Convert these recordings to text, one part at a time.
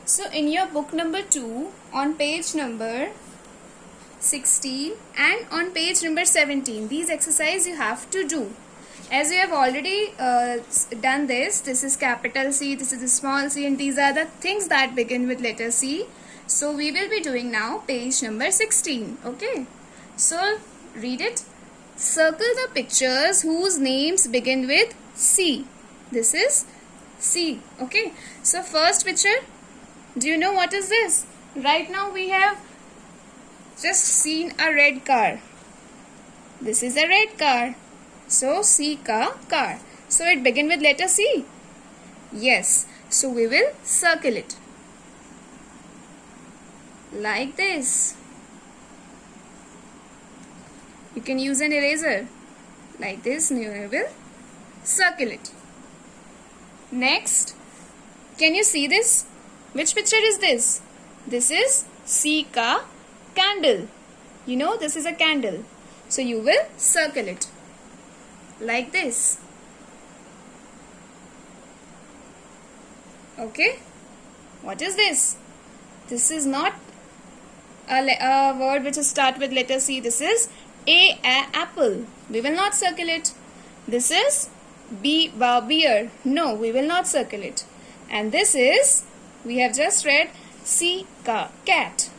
So in your book number 2, on page number 16 and on page number 17, these exercises you have to do. As you have already done this is capital C, this is the small c, and these are the things that begin with letter C. So we will be doing now page number 16. Okay. So read it. Circle the pictures whose names begin with C. This is C. Okay. So first picture. Do you know what is this? Right now we have just seen a red car. This is a red car. So C ka car. So it begin with letter C. Yes. So we will circle it. Like this. You can use an eraser. Like this. You will circle it. Next. Can you see this? Which picture is this? This is C ka candle. You know this is a candle. So you will circle it. Like this. Okay. What is this? This is not a word which start with letter C. This is A apple. We will not circle it. This is B beer. No, we will not circle it. And this is, we have just read C ka cat.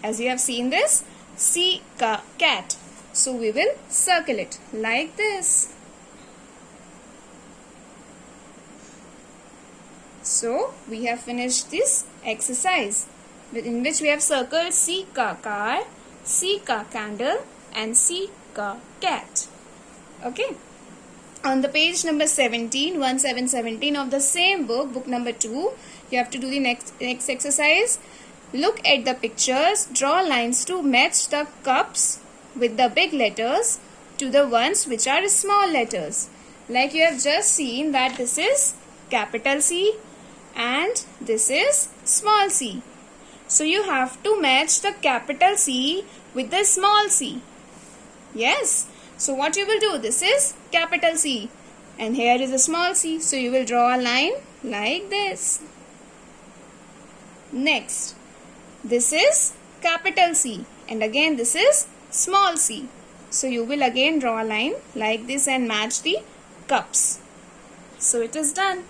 As you have seen this, C ka cat. So we will circle it like this. So we have finished this exercise in which we have circled C ka car, C ka candle and C ka cat. Okay. On the page number 17, 1717 of the same book, book number 2, you have to do the next exercise. Look at the pictures, draw lines to match the cups with the big letters to the ones which are small letters. Like you have just seen that this is capital C and this is small c. So you have to match the capital C with the small c. Yes. So what you will do? This is capital C and here is a small c. So you will draw a line like this. Next, this is capital C and again this is small c. So you will again draw a line like this and match the cups. So it is done.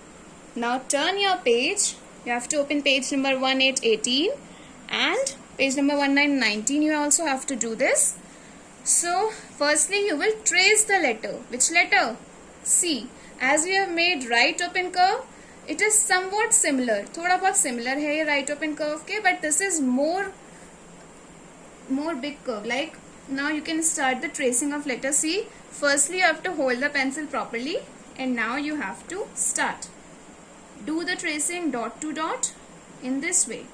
Now turn your page. You have to open page number 1818 and page number 1919. You also have to do this. So firstly you will trace the letter. Which letter? C. As we have made right open curve, it is somewhat similar. थोड़ा बहुत similar है ये right open curve के, but this is more big curve. Like now you can start the tracing of letter C. Firstly you have to hold the pencil properly and now you have to start. Do the tracing dot to dot in this way.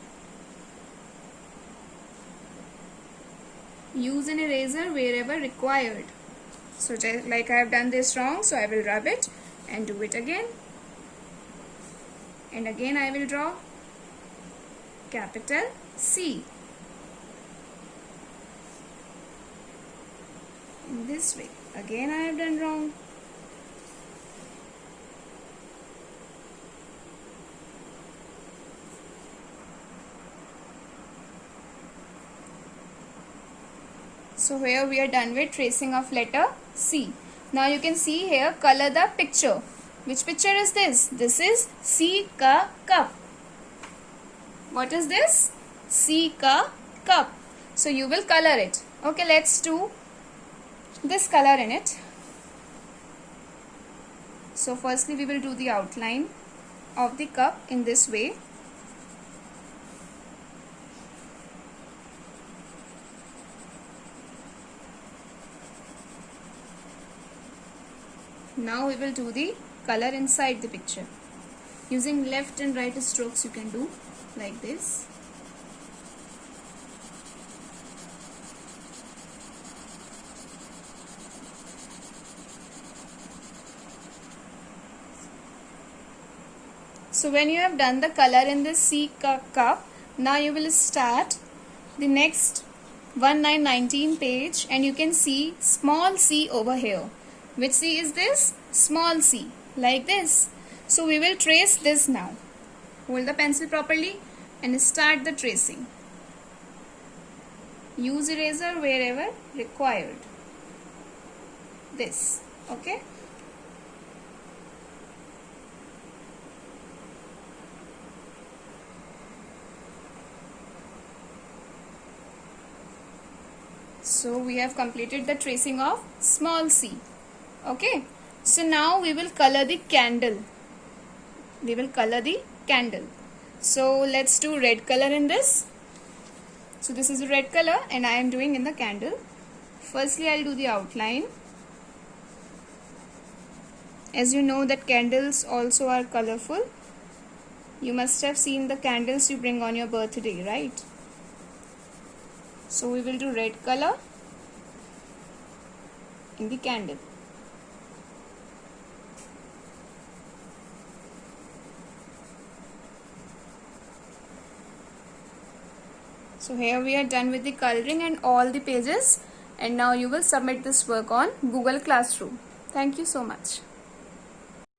Use an eraser wherever required. So just like I have done this wrong, so I will rub it and do it again. And again I will draw capital C. In this way. Again I have done wrong. So here we are done with tracing of letter C. Now you can see here, color the picture. Which picture is this? This is C ka cup. What is this? C ka cup. So you will color it. Okay, let's do this color in it. So firstly we will do the outline of the cup in this way. Now we will do the color inside the picture. Using left and right strokes you can do like this. So when you have done the color in the C cup, now you will start the next 1919 page and you can see small c over here. Which C is this? Small c. Like this. So we will trace this now. Hold the pencil properly. and start the tracing. Use eraser wherever required. This, okay? So we have completed the tracing of small c. Okay. So now we will color the candle. We will color the candle. So let's do red color in this. So this is a red color and I am doing in the candle. Firstly, I'll do the outline. As you know that candles also are colorful. You must have seen the candles you bring on your birthday, right? So we will do red color in the candle. So here we are done with the coloring and all the pages, and now you will submit this work on Google Classroom. Thank you so much.